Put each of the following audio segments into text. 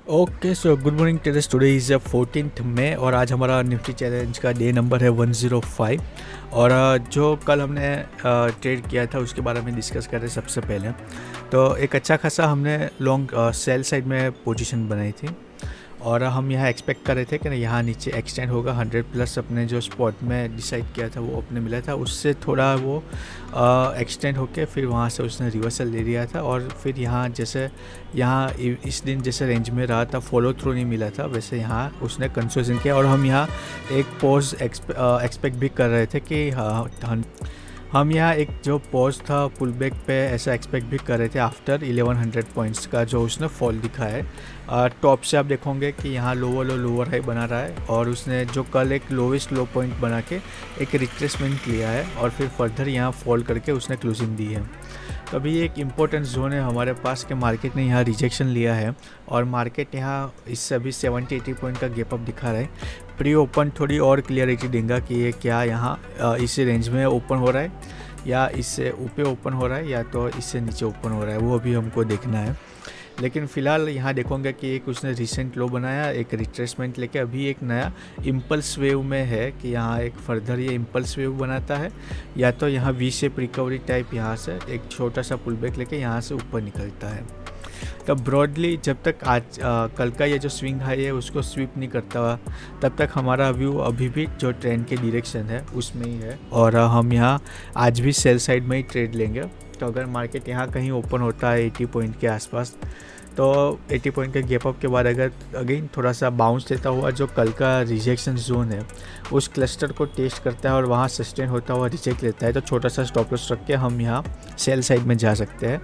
Okay so good morning terrace. Today is 14th मई और आज हमारा निफ्टी चैलेंज का डे नंबर है 105। और जो कल हमने ट्रेड किया था उसके बारे में डिस्कस कर रहे सबसे पहले। तो एक अच्छा खासा हमने लॉन्ग सेल साइड में पोजीशन बनाई थी और हम यहाँ एक्सपेक्ट कर रहे थे कि यहाँ नीचे एक्सटेंड होगा 100 प्लस। अपने जो स्पॉट में डिसाइड किया था वो अपने मिला था, उससे थोड़ा वो एक्सटेंड होके फिर वहाँ से उसने रिवर्सल ले लिया था। और फिर यहाँ जैसे यहाँ इस दिन जैसे रेंज में रहा था, फॉलो थ्रू नहीं मिला था, वैसे यहाँ उसने कंसोलेशन किया। और हम यहाँ एक पॉज एक्सपेक्ट भी कर रहे थे कि हम यहाँ एक जो पॉज था पुल बैक पे ऐसा एक्सपेक्ट भी कर रहे थे आफ्टर 1100 पॉइंट्स का जो उसने फॉल दिखा है। टॉप से आप देखोगे कि यहाँ लोअर लो लोअर हाई बना रहा है और उसने जो कल एक लोवेस्ट लो पॉइंट बना के एक रिट्रेसमेंट लिया है और फिर फर्दर यहाँ फॉल करके उसने क्लोजिंग दी है। तो अभी एक इम्पोर्टेंट जोन है हमारे पास कि मार्केट ने यहाँ रिजेक्शन लिया है और मार्केट यहाँ इससे अभी 70-80 पॉइंट का गैप अप दिखा रहा है। प्री ओपन थोड़ी और क्लियरिटी देगा कि ये क्या यहाँ इस रेंज में ओपन हो रहा है या इससे ऊपर ओपन हो रहा है या तो इससे नीचे ओपन हो रहा है, वो अभी हमको देखना है। लेकिन फ़िलहाल यहाँ देखोगे कि एक उसने रिसेंट लो बनाया, एक रिट्रेसमेंट लेके अभी एक नया इम्पल्स वेव में है कि यहाँ एक फर्दर ये इम्पल्स वेव बनाता है या तो यहाँ वी शेप रिकवरी टाइप यहाँ से एक छोटा सा पुल बैक लेके यहाँ से ऊपर निकलता है। तो ब्रॉडली जब तक आज कल का ये जो स्विंग हाई है उसको स्वीप नहीं करता हुआ तब तक हमारा व्यू अभी भी जो ट्रेंड के डायरेक्शन है उसमें ही है और हम यहाँ आज भी सेल साइड में ही ट्रेड लेंगे। तो अगर मार्केट यहाँ कहीं ओपन होता है 80 पॉइंट के आसपास तो 80 पॉइंट के गैप अप के बाद अगर अगेन थोड़ा सा बाउंस देता हुआ जो कल का रिजेक्शन जोन है उस क्लस्टर को टेस्ट करता है और वहाँ सस्टेन होता हुआ रिजेक्ट लेता है तो छोटा सा स्टॉप लॉस रख के हम यहाँ सेल साइड में जा सकते हैं।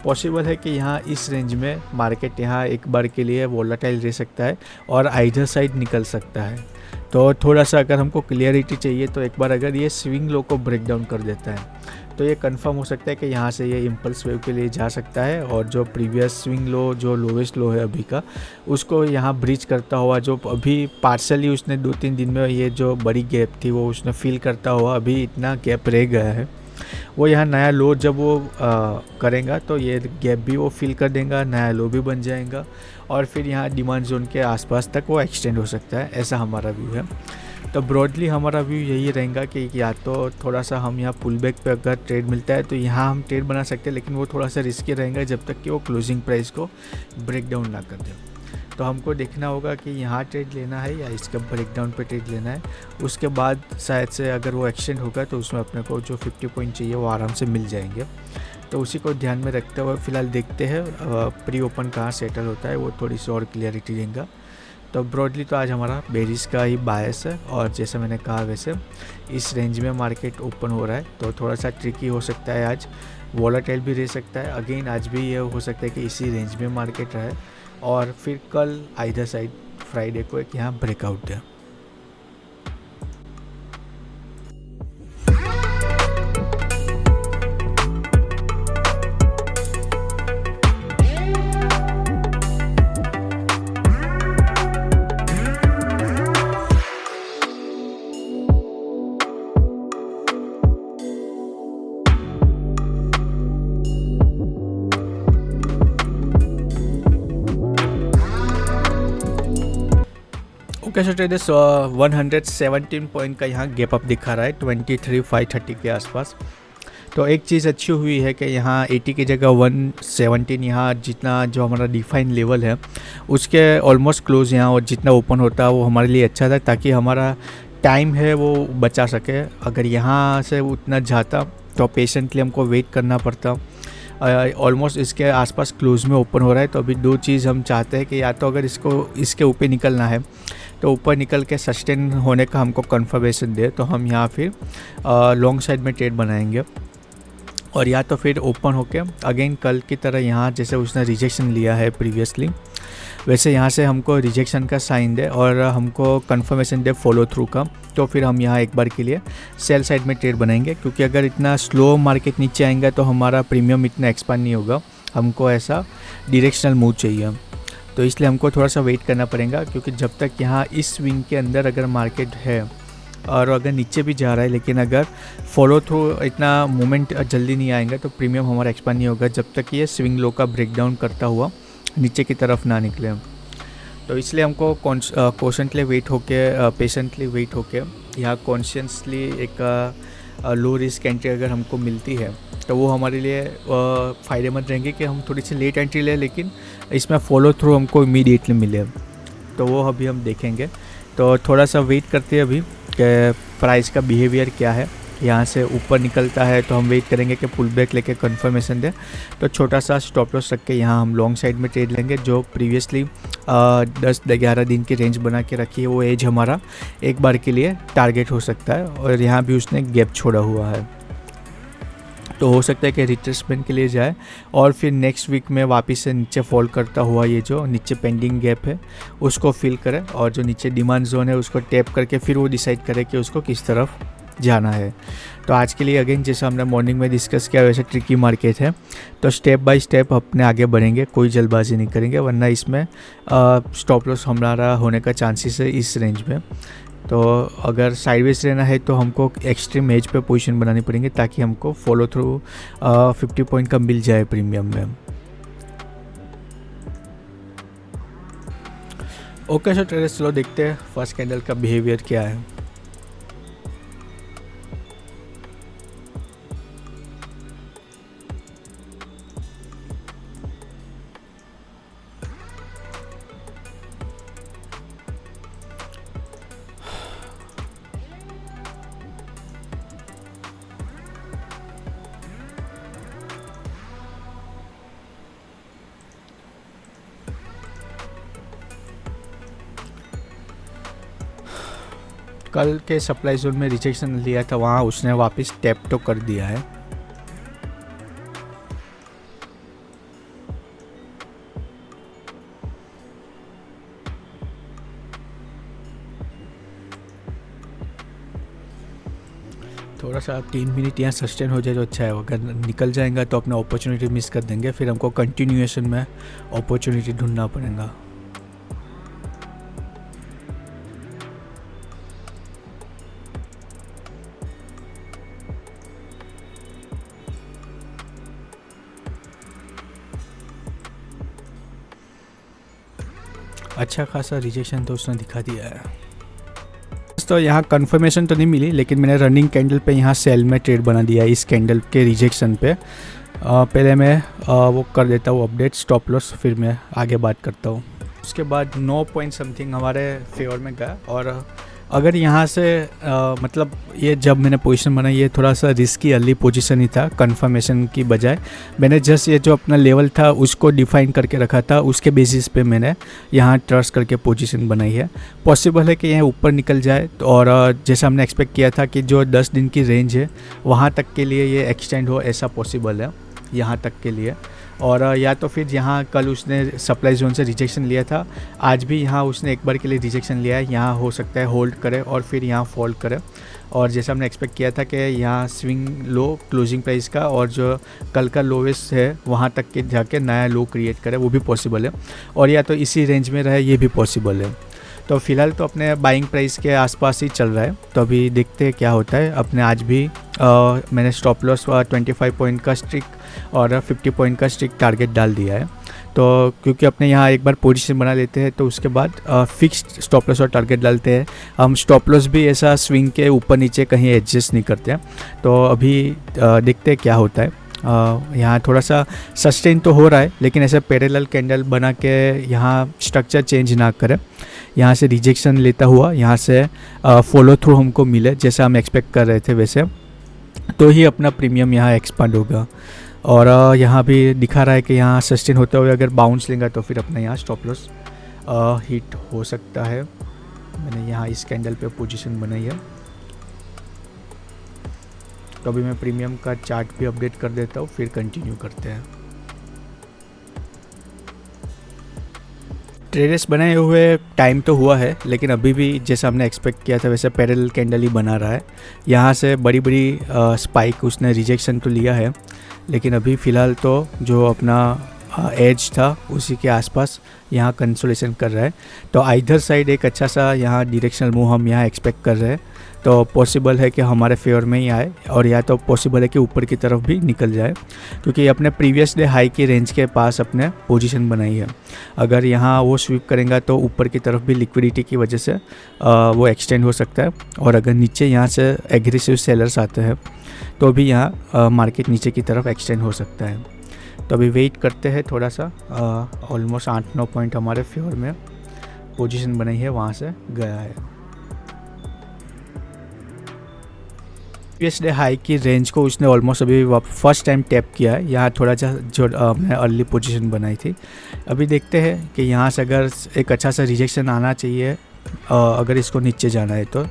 पॉसिबल है कि यहाँ इस रेंज में मार्केट यहाँ एक बार के लिए वोलेटाइल रह सकता है और आइदर साइड निकल सकता है। तो थोड़ा सा अगर हमको क्लियरिटी चाहिए तो एक बार अगर ये स्विंग लो को ब्रेक डाउन कर देता है तो ये कंफर्म हो सकता है कि यहाँ से ये इम्पल्स वेव के लिए जा सकता है और जो प्रीवियस स्विंग लो जो लोवेस्ट लो है अभी का उसको यहाँ ब्रीच करता हुआ जो अभी पार्सली उसने 2-3 दिन में ये जो बड़ी गैप थी वो उसने फील करता हुआ अभी इतना गैप रह गया है वो यहाँ नया लो जब वो करेगा तो ये गैप भी वो फिल कर देगा, नया लो भी बन जाएगा और फिर यहाँ डिमांड जोन के आसपास तक वो एक्सटेंड हो सकता है। ऐसा हमारा व्यू है। तो ब्रॉडली हमारा व्यू यही रहेगा कि या तो थोड़ा सा हम यहाँ पुल बैक पे अगर ट्रेड मिलता है तो यहाँ हम ट्रेड बना सकते हैं, लेकिन वो थोड़ा सा रिस्की रहेगा जब तक कि वो क्लोजिंग प्राइस को ब्रेक डाउन ना कर दे। तो हमको देखना होगा कि यहाँ ट्रेड लेना है या इसका ब्रेक डाउन पे ट्रेड लेना है। उसके बाद शायद से अगर वो एक्सटेंड होगा तो उसमें अपने को जो 50 पॉइंट चाहिए वो आराम से मिल जाएंगे। तो उसी को ध्यान में रखते हुए फ़िलहाल देखते हैं प्री ओपन कहाँ सेटल होता है, वो थोड़ी सी और क्लियरिटी देगा। तो ब्रॉडली तो आज हमारा बेरिस का ही बायस है और जैसे मैंने कहा वैसे इस रेंज में मार्केट ओपन हो रहा है तो थोड़ा सा ट्रिकी हो सकता है, आज वोलेटाइल भी रह सकता है। अगेन आज भी ये हो सकता है कि इसी रेंज में मार्केट रहे और फिर कल आइदर साइड फ्राइडे को एक यहाँ ब्रेकआउट है। ओके सो ट्रेडर्स 117 पॉइंट का यहाँ गैप अप दिखा रहा है 23,530 के आसपास। तो एक चीज़ अच्छी हुई है कि यहाँ 80 की जगह 117 यहाँ जितना जो हमारा डिफाइन लेवल है उसके ऑलमोस्ट क्लोज यहाँ और जितना ओपन होता है वो हमारे लिए अच्छा था ताकि हमारा टाइम है वो बचा सके। अगर यहाँ से उतना जाता तो पेशेंटली हमको वेट करना पड़ता। ऑलमोस्ट इसके आसपास क्लोज में ओपन हो रहा है तो अभी दो चीज़ हम चाहते हैं कि या तो अगर इसके ऊपर निकलना है तो ऊपर निकल के सस्टेन होने का हमको कंफर्मेशन दे तो हम यहाँ फिर लॉन्ग साइड में ट्रेड बनाएंगे और या तो फिर ओपन होके अगेन कल की तरह यहाँ जैसे उसने रिजेक्शन लिया है प्रीवियसली वैसे यहाँ से हमको रिजेक्शन का साइन दे और हमको कंफर्मेशन दे फॉलो थ्रू का, तो फिर हम यहाँ एक बार के लिए सेल साइड में ट्रेड बनाएंगे। क्योंकि अगर इतना स्लो मार्केट नीचे आएगा तो हमारा प्रीमियम इतना एक्सपांड नहीं होगा, हमको ऐसा डायरेक्शनल मूव चाहिए। तो इसलिए हमको थोड़ा सा वेट करना पड़ेगा क्योंकि जब तक यहाँ इस स्विंग के अंदर अगर मार्केट है और अगर नीचे भी जा रहा है लेकिन अगर फॉलो थ्रू इतना मूवमेंट जल्दी नहीं आएगा तो प्रीमियम हमारा एक्सपांड नहीं होगा जब तक ये स्विंग लो का ब्रेकडाउन करता हुआ नीचे की तरफ ना निकले। तो इसलिए हमको कॉन्शेंटली वेट होके पेशेंटली वेट होके या कॉन्शियसली एक लो रिस्क एंट्री अगर हमको मिलती है तो वो हमारे लिए फ़ायदेमंद रहेंगे कि हम थोड़ी सी लेट एंट्री लें, लेकिन इसमें फॉलो थ्रू हमको इमीडिएटली मिले। तो वो अभी हम देखेंगे। तो थोड़ा सा वेट करते हैं अभी कि प्राइस का बिहेवियर क्या है। यहाँ से ऊपर निकलता है तो हम वेट करेंगे कि पुल बैक लेके कंफर्मेशन दे। तो छोटा सा स्टॉप लॉस रख के यहाँ हम लॉन्ग साइड में ट्रेड लेंगे। जो प्रीवियसली 10-11 दिन की रेंज बना के रखी है वो एज हमारा एक बार के लिए टारगेट हो सकता है। और यहाँ भी उसने गैप छोड़ा हुआ है, तो हो सकता है कि रिट्रेसमेंट के लिए जाए और फिर नेक्स्ट वीक में वापस से नीचे फॉल करता हुआ ये जो नीचे पेंडिंग गैप है उसको फिल करे और जो नीचे डिमांड जोन है उसको टैप करके फिर वो डिसाइड करे कि उसको किस तरफ जाना है। तो आज के लिए अगेन जैसा हमने मॉर्निंग में डिस्कस किया वैसे ट्रिकी मार्केट है, तो स्टेप बाय स्टेप अपने आगे बढ़ेंगे, कोई जल्दबाजी नहीं करेंगे, वरना इसमें स्टॉप लॉस हमारा होने का चांसेस है इस रेंज में। तो अगर साइडवेज रहना है तो हमको एक्सट्रीम एज पे पोजीशन बनानी पड़ेंगे ताकि हमको फॉलो थ्रू 50 पॉइंट का मिल जाए प्रीमियम में। ओके सर ट्रेडर्स, चलो देखते हैं फर्स्ट कैंडल का बिहेवियर क्या है। कल के सप्लाई जोन में रिजेक्शन लिया था, वहाँ उसने वापस टैप तो कर दिया है। थोड़ा सा 3 मिनट यहाँ सस्टेन हो जाए तो अच्छा है। अगर निकल जाएगा तो अपना अपॉर्चुनिटी मिस कर देंगे, फिर हमको कंटिन्यूएशन में अपॉर्चुनिटी ढूंढना पड़ेगा। अच्छा खासा रिजेक्शन तो उसने दिखा दिया है। तो यहाँ कंफर्मेशन तो नहीं मिली, लेकिन मैंने रनिंग कैंडल पे यहाँ सेल में ट्रेड बना दिया है इस कैंडल के रिजेक्शन पे। पहले मैं वो कर देता हूँ अपडेट स्टॉप लॉस, फिर मैं आगे बात करता हूँ। उसके बाद 9 पॉइंट समथिंग हमारे फेवर में गया। और अगर यहाँ से मतलब ये जब मैंने पोजीशन बनाई ये थोड़ा सा रिस्की अर्ली पोजीशन ही था, कंफर्मेशन की बजाय मैंने जस्ट ये जो अपना लेवल था उसको डिफाइन करके रखा था, उसके बेसिस पे मैंने यहाँ ट्रस्ट करके पोजीशन बनाई है। पॉसिबल है कि यह ऊपर निकल जाए और जैसा हमने एक्सपेक्ट किया था कि जो 10 दिन की रेंज है वहाँ तक के लिए ये एक्सटेंड हो, ऐसा पॉसिबल है यहाँ तक के लिए। और या तो फिर यहाँ कल उसने सप्लाई जोन से रिजेक्शन लिया था, आज भी यहाँ उसने एक बार के लिए रिजेक्शन लिया है, यहाँ हो सकता है होल्ड करे और फिर यहाँ फॉल करे। और जैसा हमने एक्सपेक्ट किया था कि यहाँ स्विंग लो क्लोजिंग प्राइस का और जो कल का लोवेस्ट है वहाँ तक के जाके नया लो क्रिएट करे, वो भी पॉसिबल है। और या तो इसी रेंज में रहे, ये भी पॉसिबल है। तो फिलहाल तो अपने बाइंग प्राइस के आसपास ही चल रहा है, तो अभी देखते हैं क्या होता है। अपने आज भी मैंने स्टॉप लॉस 25 पॉइंट का स्ट्रिक और 50 पॉइंट का स्ट्रिक टारगेट डाल दिया है। तो क्योंकि अपने यहाँ एक बार पोजीशन बना लेते हैं तो उसके बाद फिक्स्ड स्टॉप लॉस और टारगेट डालते हैं। हम स्टॉप लॉस भी ऐसा स्विंग के ऊपर नीचे कहीं एडजस्ट नहीं करते हैं। तो अभी देखते हैं क्या होता है। यहाँ थोड़ा सा सस्टेन तो हो रहा है, लेकिन ऐसे पैरेलल कैंडल बना के यहाँ स्ट्रक्चर चेंज ना करें। यहाँ से रिजेक्शन लेता हुआ यहाँ से फॉलो थ्रू हमको मिले जैसा हम एक्सपेक्ट कर रहे थे, वैसे तो ही अपना प्रीमियम यहाँ एक्सपांड होगा। और यहाँ भी दिखा रहा है कि यहाँ सस्टेन होते हुए अगर बाउंस लेंगे तो फिर अपना यहाँ स्टॉप लॉस हिट हो सकता है। मैंने यहाँ इस कैंडल पे पोजीशन बनाई है। तो अभी मैं प्रीमियम का चार्ट भी अपडेट कर देता हूँ, फिर कंटिन्यू करते हैं। ट्रेडर्स बनाए हुए टाइम तो हुआ है, लेकिन अभी भी जैसा हमने एक्सपेक्ट किया था वैसे पैरेलल कैंडल ही बना रहा है। यहाँ से बड़ी बड़ी स्पाइक उसने रिजेक्शन तो लिया है, लेकिन अभी फ़िलहाल तो जो अपना एज था उसी के आसपास यहाँ कंसोलेशन कर रहा है। तो आइधर साइड एक अच्छा सा यहाँ डायरेक्शनल मूव हम यहाँ एक्सपेक्ट कर रहे हैं। तो पॉसिबल है कि हमारे फेवर में ही आए, और या तो पॉसिबल है कि ऊपर की तरफ भी निकल जाए, क्योंकि अपने प्रीवियस डे हाई की रेंज के पास अपने पोजीशन बनाई है। अगर यहाँ वो स्वीप करेंगे तो ऊपर की तरफ भी लिक्विडिटी की वजह से वो एक्सटेंड हो सकता है, और अगर नीचे यहाँ से एग्रेसिव सेलर्स आते हैं तो भी यहाँ मार्केट नीचे की तरफ एक्सटेंड हो सकता है। तो अभी वेट करते हैं थोड़ा सा। ऑलमोस्ट 8-9 पॉइंट हमारे फेवर में पोजीशन बनाई है, वहाँ से गया है। प्रीवियस डे हाई की रेंज को उसने ऑलमोस्ट अभी फर्स्ट टाइम टैप किया है। यहाँ थोड़ा सा जो हमने अर्ली पोजीशन बनाई थी, अभी देखते हैं कि यहाँ से अगर एक अच्छा सा रिजेक्शन आना चाहिए अगर इसको नीचे जाना है तो,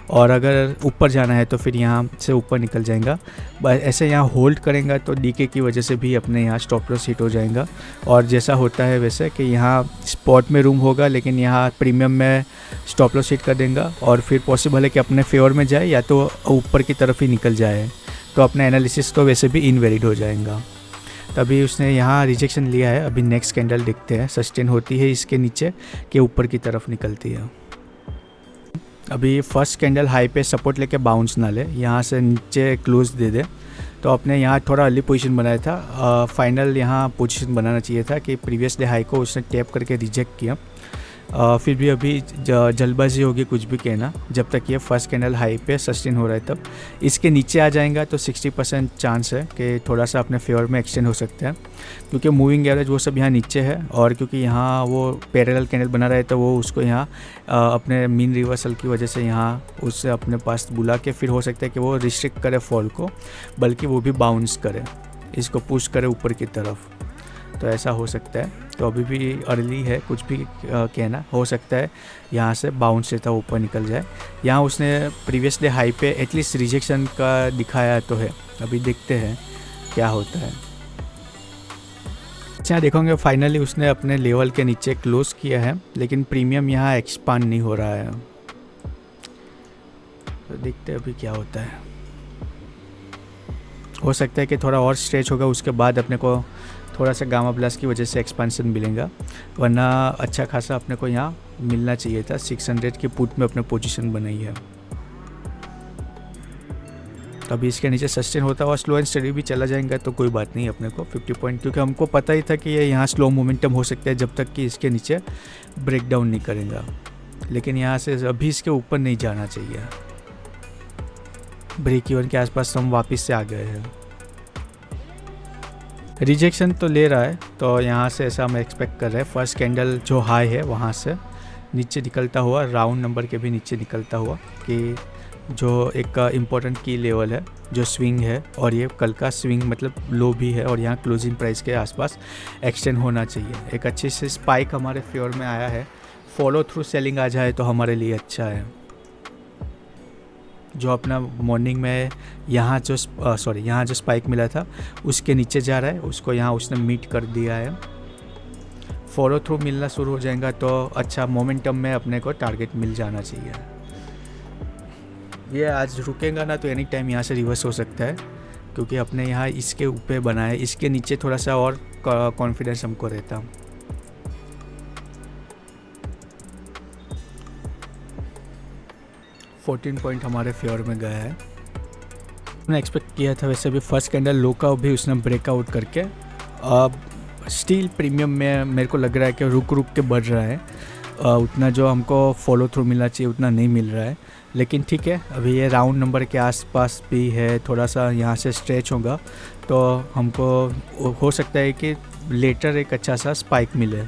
और अगर ऊपर जाना है तो फिर यहाँ से ऊपर निकल जाएगा। बस ऐसे यहाँ होल्ड करेंगे तो डीके की वजह से भी अपने यहाँ स्टॉप लॉस हिट हो जाएगा, और जैसा होता है वैसे कि यहाँ स्पॉट में रूम होगा लेकिन यहाँ प्रीमियम में स्टॉप लॉस हिट कर देगा, और फिर पॉसिबल है कि अपने फेवर में जाए या तो ऊपर की तरफ ही निकल जाए, तो अपना एनालिसिस तो वैसे भी इनवैलिड हो जाएगा। तभी उसने यहाँ रिजेक्शन लिया है। अभी नेक्स्ट कैंडल देखते हैं सस्टेन होती है इसके नीचे कि ऊपर की तरफ निकलती है। अभी फर्स्ट कैंडल हाई पे सपोर्ट लेके बाउंस ना ले, यहाँ से नीचे क्लोज दे दे, तो अपने यहाँ थोड़ा अर्ली पोजीशन बनाया था। फाइनल यहाँ पोजीशन बनाना चाहिए था कि प्रीवियस डे हाई को उसने टैप करके रिजेक्ट किया। फिर भी अभी जल्दबाजी होगी कुछ भी कहना, जब तक ये फर्स्ट कैंडल हाई पे सस्टेन हो रहा है तब। इसके नीचे आ जाएगा तो 60% चांस है कि थोड़ा सा अपने फेवर में एक्सटेंड हो सकता है, क्योंकि मूविंग एवरेज वो सब यहाँ नीचे है, और क्योंकि यहाँ वो पैरेलल कैंडल बना रहा है तो वो उसको यहाँ अपने मीन रिवर्सल की वजह से यहाँ उससे अपने पास बुला के फिर हो सकता है कि वो रिस्ट्रिक्ट करे फॉल को, बल्कि वो भी बाउंस करे, इसको पुश करे ऊपर की तरफ। तो ऐसा हो सकता है। तो अभी भी अर्ली है, कुछ भी कहना हो सकता है यहाँ से बाउंस से था ऊपर निकल जाए। यहाँ उसने प्रीवियस डे हाई पे एटलीस्ट रिजेक्शन का दिखाया तो है, अभी देखते हैं क्या होता है। अच्छा देखोगे फाइनली उसने अपने लेवल के नीचे क्लोज किया है, लेकिन प्रीमियम यहाँ एक्सपांड नहीं हो रहा है। तो देखते हैं अभी क्या होता है। हो सकता है कि थोड़ा और स्ट्रेच होगा, उसके बाद अपने को थोड़ा सा गामा प्लस की वजह से एक्सपेंशन मिलेगा, वरना अच्छा खासा अपने को यहाँ मिलना चाहिए था। 600 की पुट में अपने पोजीशन बनाई है। तो अभी इसके नीचे सस्टेन होता हुआ स्लो एंड स्टडी भी चला जाएगा तो कोई बात नहीं अपने को 50 पॉइंट, क्योंकि हमको पता ही था कि ये यहाँ स्लो मोमेंटम हो सकता है जब तक कि इसके नीचे ब्रेक डाउन नहीं करेगा। लेकिन यहाँ से अभी इसके ऊपर नहीं जाना चाहिए। ब्रेक इवन के आसपास हम वापस से आ गए हैं। रिजेक्शन तो ले रहा है, तो यहाँ से ऐसा हम एक्सपेक्ट कर रहे हैं फर्स्ट कैंडल जो हाई है वहाँ से नीचे निकलता हुआ, राउंड नंबर के भी नीचे निकलता हुआ, कि जो एक इम्पोर्टेंट की लेवल है जो स्विंग है, और ये कल का स्विंग मतलब लो भी है, और यहाँ क्लोजिंग प्राइस के आसपास एक्सटेंड होना चाहिए। एक अच्छी से स्पाइक हमारे फेवर में आया है, फॉलो थ्रू सेलिंग आ जाए तो हमारे लिए अच्छा है। जो अपना मॉर्निंग में यहाँ जो यहाँ जो स्पाइक मिला था उसके नीचे जा रहा है, उसको यहाँ उसने मीट कर दिया है। फॉलो थ्रू मिलना शुरू हो जाएगा तो अच्छा मोमेंटम में अपने को टारगेट मिल जाना चाहिए। ये आज रुकेगा ना तो एनी टाइम यहाँ से रिवर्स हो सकता है, क्योंकि अपने यहाँ इसके ऊपर बना है, इसके नीचे थोड़ा सा और कॉन्फिडेंस हमको रहता। $14 हमारे फेवर में गया है। मैंने एक्सपेक्ट किया था वैसे भी फर्स्ट कैंडल लो का भी उसने ब्रेकआउट करके, अब स्टील प्रीमियम में मेरे को लग रहा है कि रुक के बढ़ रहा है। उतना जो हमको फॉलो थ्रू मिलना चाहिए उतना नहीं मिल रहा है, लेकिन ठीक है। अभी ये राउंड नंबर के आसपास भी है, थोड़ा सा यहाँ से स्ट्रेच होगा तो हमको हो सकता है कि लेटर एक अच्छा सा स्पाइक मिले।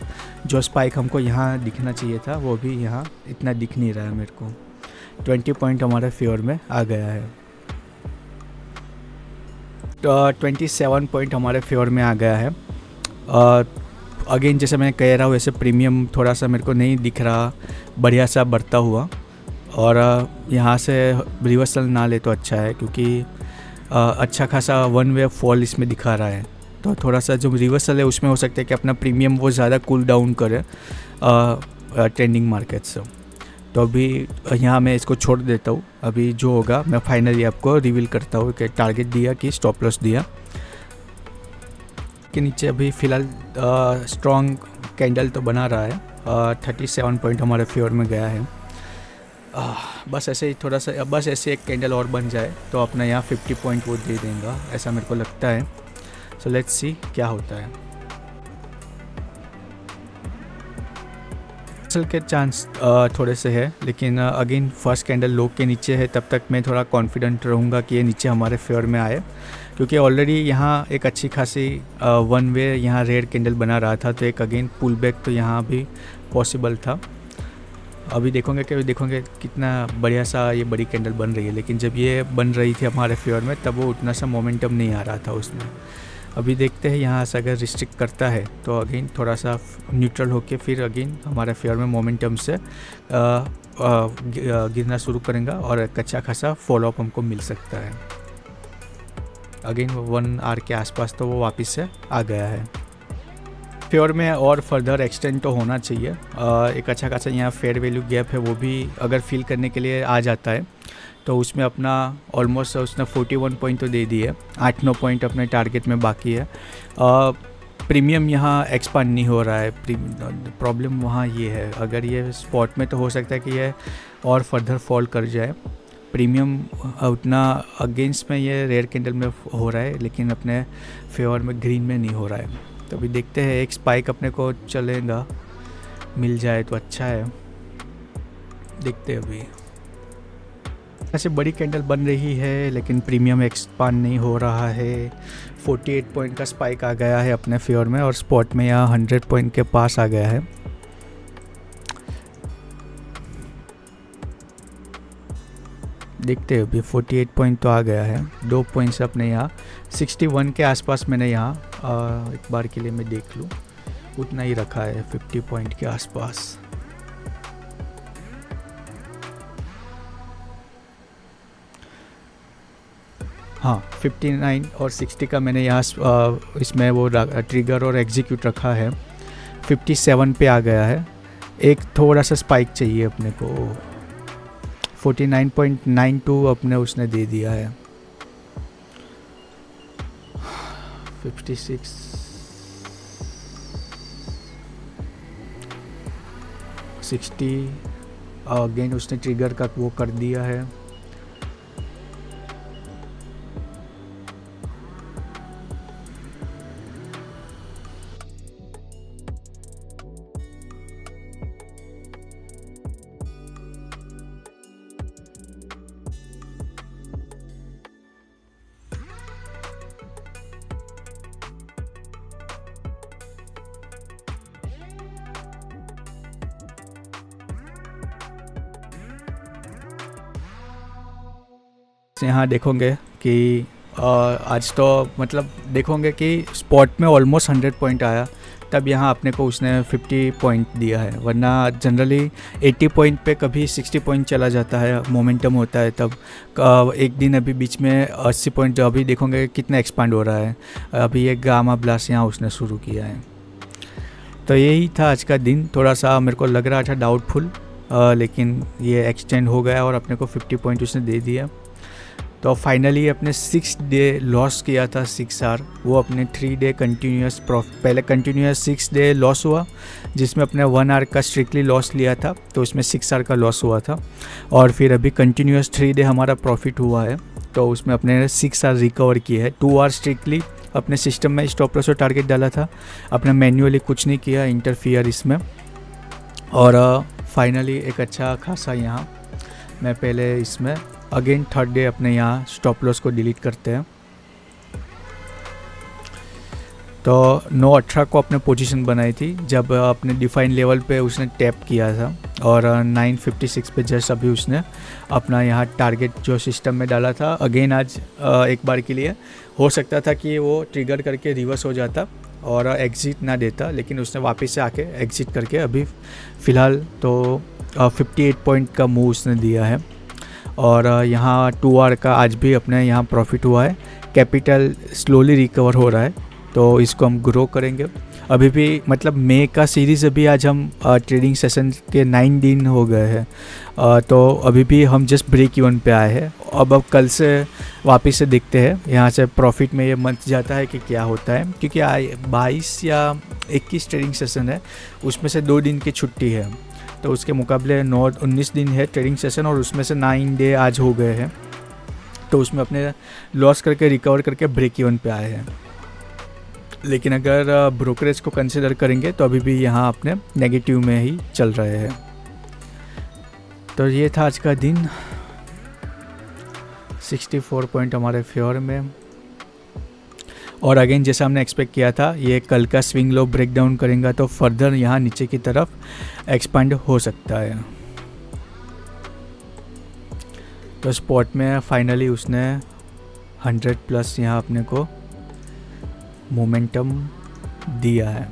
जो स्पाइक हमको यहाँ दिखना चाहिए था वो भी यहाँ इतना दिख नहीं रहा है मेरे को। 20 पॉइंट हमारे फेवर में आ गया है, तो 27 पॉइंट हमारे फेवर में आ गया है। अगेन जैसे मैं कह रहा हूँ वैसे प्रीमियम थोड़ा सा मेरे को नहीं दिख रहा बढ़िया सा बढ़ता हुआ, और यहाँ से रिवर्सल ना ले तो अच्छा है, क्योंकि अच्छा खासा वन वे फॉल इसमें दिखा रहा है। तो थोड़ा सा जो रिवर्सल है उसमें हो सकता है कि अपना प्रीमियम वो ज़्यादा कूल डाउन करे ट्रेंडिंग मार्केट से। तो अभी यहाँ मैं इसको छोड़ देता हूँ। अभी जो होगा मैं फाइनली आपको रिवील करता हूँ कि टारगेट दिया कि स्टॉप लॉस दिया। के नीचे अभी फ़िलहाल स्ट्रॉन्ग कैंडल तो बना रहा है। 37 पॉइंट हमारे फेवर में गया है। बस ऐसे ही थोड़ा सा, बस ऐसे एक कैंडल और बन जाए तो अपना यहाँ 50 पॉइंट वो दे देगा, ऐसा मेरे को लगता है। सो लेट्स सी क्या होता है। असल के चांस थोड़े से है, लेकिन अगेन फर्स्ट कैंडल लो के नीचे है, तब तक मैं थोड़ा कॉन्फिडेंट रहूँगा कि ये नीचे हमारे फेवर में आए, क्योंकि ऑलरेडी यहाँ एक अच्छी खासी वन वे यहाँ रेड कैंडल बना रहा था, तो एक अगेन पुल बैक तो यहाँ भी पॉसिबल था। अभी देखोगे कितना बढ़िया सा ये बड़ी कैंडल बन रही है, लेकिन जब ये बन रही थी हमारे फेवर में तब वो उतना सा मोमेंटम नहीं आ रहा था उसमें। अभी देखते हैं यहाँ से अगर रिस्ट्रिक्ट करता है तो अगेन थोड़ा सा न्यूट्रल होके फिर अगेन हमारे फेवर में मोमेंटम से गिरना शुरू करेगा और एक अच्छा खासा फॉलोअप हमको मिल सकता है। अगेन 1 आवर के आसपास तो वो वापस से आ गया है फेयर में, और फर्दर एक्सटेंड तो होना चाहिए। एक अच्छा खासा यहाँ फेयर वैल्यू गैप है, वो भी अगर फिल करने के लिए आ जाता है तो उसमें अपना ऑलमोस्ट उसने 41 पॉइंट तो दे दी है, 8-9 पॉइंट अपने टारगेट में बाकी है। प्रीमियम यहाँ एक्सपांड नहीं हो रहा है, प्रॉब्लम वहाँ ये है। अगर ये स्पॉट में तो हो सकता है कि ये और फर्दर फॉल कर जाए, प्रीमियम उतना अगेंस्ट में ये रेयर कैंडल में हो रहा है, लेकिन अपने फेवर में ग्रीन में नहीं हो रहा है। तो अभी देखते हैं, एक स्पाइक अपने को चलेगा, मिल जाए तो अच्छा है। देखते हैं अभी ऐसे बड़ी कैंडल बन रही है, लेकिन प्रीमियम एक्सपांड नहीं हो रहा है। 48 पॉइंट का स्पाइक आ गया है अपने फेवर में, और स्पॉट में यहाँ 100 पॉइंट के पास आ गया है। देखते हैं अभी 48 पॉइंट तो आ गया है, 2 पॉइंट से अपने यहाँ 61 के आसपास मैंने यहाँ एक बार के लिए मैं देख लूँ, उतना ही रखा है 50 पॉइंट के आसपास। हाँ 59 और 60 का मैंने यहाँ इसमें वो ट्रिगर और एग्जीक्यूट रखा है। 57 पे आ गया है, एक थोड़ा सा स्पाइक चाहिए अपने को। 49.92 अपने उसने दे दिया है। 56 60 अगेन उसने ट्रिगर का वो कर दिया है। यहाँ देखोगे कि आज तो मतलब देखोगे कि स्पॉट में ऑलमोस्ट 100 पॉइंट आया, तब यहाँ अपने को उसने 50 पॉइंट दिया है, वरना जनरली 80 पॉइंट पे कभी 60 पॉइंट चला जाता है, मोमेंटम होता है तब। एक दिन अभी बीच में 80 पॉइंट, अभी देखोगे कितना एक्सपांड हो रहा है। अभी एक गामा ब्लास्ट यहाँ उसने शुरू किया है। तो यही था आज का दिन, थोड़ा सा मेरे को लग रहा था डाउटफुल, लेकिन ये एक्सटेंड हो गया और अपने को 50 पॉइंट उसने दे दिया। तो फाइनली अपने 6 डे लॉस किया था 6 आवर, वो अपने 3 डे कंटिन्यूस पहले कंटिन्यूस 6 डे लॉस हुआ, जिसमें अपने 1 आवर का स्ट्रिक्टली लॉस लिया था, तो उसमें 6 आवर का लॉस हुआ था। और फिर अभी कंटिन्यूस 3 डे हमारा प्रॉफिट हुआ है, तो उसमें अपने 6 आवर रिकवर किए है। 2 आवर स्ट्रिक्टली अपने सिस्टम में स्टॉप लॉस और टारगेट डाला था, अपने मैन्युअली कुछ नहीं किया इंटरफियर इसमें। और फाइनली एक अच्छा खासा यहाँ मैं पहले इसमें अगेन 3rd डे अपने यहाँ स्टॉप लॉस को डिलीट करते हैं। तो 9:18 को अपने पोजीशन बनाई थी, जब अपने डिफाइन लेवल पे उसने टैप किया था, और 9:56 पे जस्ट अभी उसने अपना यहाँ टारगेट जो सिस्टम में डाला था, अगेन आज एक बार के लिए हो सकता था कि वो ट्रिगर करके रिवर्स हो जाता और एग्ज़िट ना देता, लेकिन उसने वापस से आके एग्ज़िट करके अभी फ़िलहाल तो 58 पॉइंट का मूव उसने दिया है। और यहाँ 2 आवर का आज भी अपने यहाँ प्रॉफिट हुआ है। कैपिटल स्लोली रिकवर हो रहा है, तो इसको हम ग्रो करेंगे। अभी भी मतलब मई का सीरीज़ अभी आज हम ट्रेडिंग सेशन के 9 दिन हो गए हैं, तो अभी भी हम जस्ट ब्रेक इवन पे आए हैं। अब कल से वापस से देखते हैं यहाँ से प्रॉफिट में ये मंथ जाता है कि क्या होता है, क्योंकि 22 या 21 ट्रेडिंग सेशन है, उसमें से 2 दिन की छुट्टी है, तो उसके मुकाबले 19 दिन है ट्रेडिंग सेशन, और उसमें से 9 डे आज हो गए हैं, तो उसमें अपने लॉस करके रिकवर करके ब्रेक इवन पे आए हैं। लेकिन अगर ब्रोकरेज को कंसिडर करेंगे तो अभी भी यहाँ अपने नेगेटिव में ही चल रहे हैं। तो ये था आज का दिन, 64 पॉइंट हमारे फेवर में। और अगेन जैसा हमने एक्सपेक्ट किया था, ये कल का स्विंग लो ब्रेक डाउन करेंगे तो फर्दर यहाँ नीचे की तरफ एक्सपांड हो सकता है। तो स्पॉट में फाइनली उसने 100 प्लस यहाँ अपने को मोमेंटम दिया है,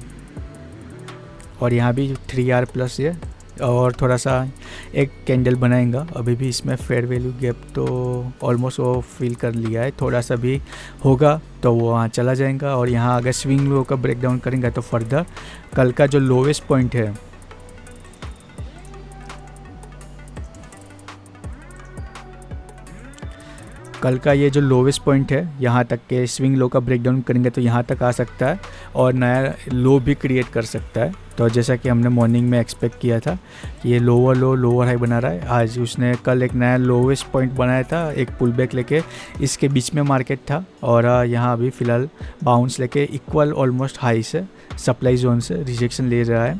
और यहाँ भी 3R प्लस ये, और थोड़ा सा एक कैंडल बनाएगा। अभी भी इसमें फेयर वैल्यू गैप तो ऑलमोस्ट वो फिल कर लिया है, थोड़ा सा भी होगा तो वो वहाँ चला जाएगा। और यहाँ अगर स्विंग लो का ब्रेक डाउन करेंगे तो फर्दर कल का जो लोवेस्ट पॉइंट है, कल का ये जो लोवेस्ट पॉइंट है, यहाँ तक के स्विंग लो का ब्रेक डाउन करेंगे तो यहाँ तक आ सकता है और नया लो भी क्रिएट कर सकता है। तो जैसा कि हमने मॉर्निंग में एक्सपेक्ट किया था कि ये लोअर लो लोअर हाई बना रहा है, आज उसने कल एक नया लोवेस्ट पॉइंट बनाया था, एक पुल बैक लेके इसके बीच में मार्केट था, और यहाँ अभी फ़िलहाल बाउंस लेके इक्वल ऑलमोस्ट हाई से सप्लाई जोन से रिजेक्शन ले रहा है,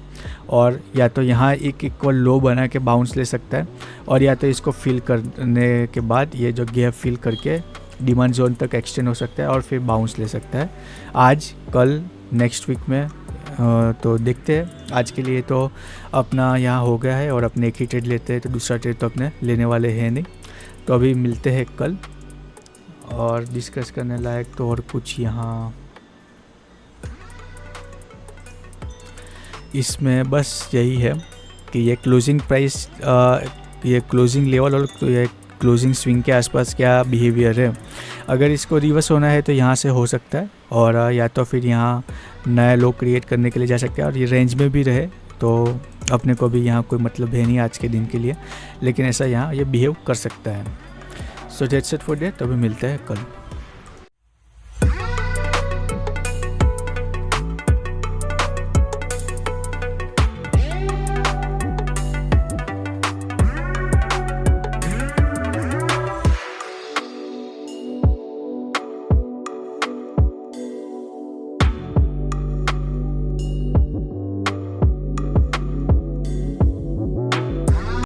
और या तो यहाँ एक इक्वल लो बना के बाउंस ले सकता है, और या तो इसको फिल करने के बाद ये जो गैप फिल करके डिमांड जोन तक एक्सटेंड हो सकता है और फिर बाउंस ले सकता है आज कल नेक्स्ट वीक में। तो देखते हैं, आज के लिए तो अपना यहाँ हो गया है, और अपने एक ही ट्रेड लेते हैं, तो दूसरा ट्रेड तो अपने लेने वाले हैं नहीं। तो अभी मिलते हैं कल, और डिस्कस करने लायक तो और कुछ यहाँ इसमें बस यही है कि ये क्लोजिंग प्राइस, ये क्लोजिंग लेवल और ये क्लोजिंग स्विंग के आसपास क्या बिहेवियर है। अगर इसको रिवर्स होना है तो यहाँ से हो सकता है, और या तो फिर यहाँ नया लो क्रिएट करने के लिए जा सकता है, और ये रेंज में भी रहे तो अपने को भी यहाँ कोई मतलब है नहीं आज के दिन के लिए, लेकिन ऐसा यहाँ ये बिहेव कर सकता है। So that's it for day, तभी मिलते हैं कल।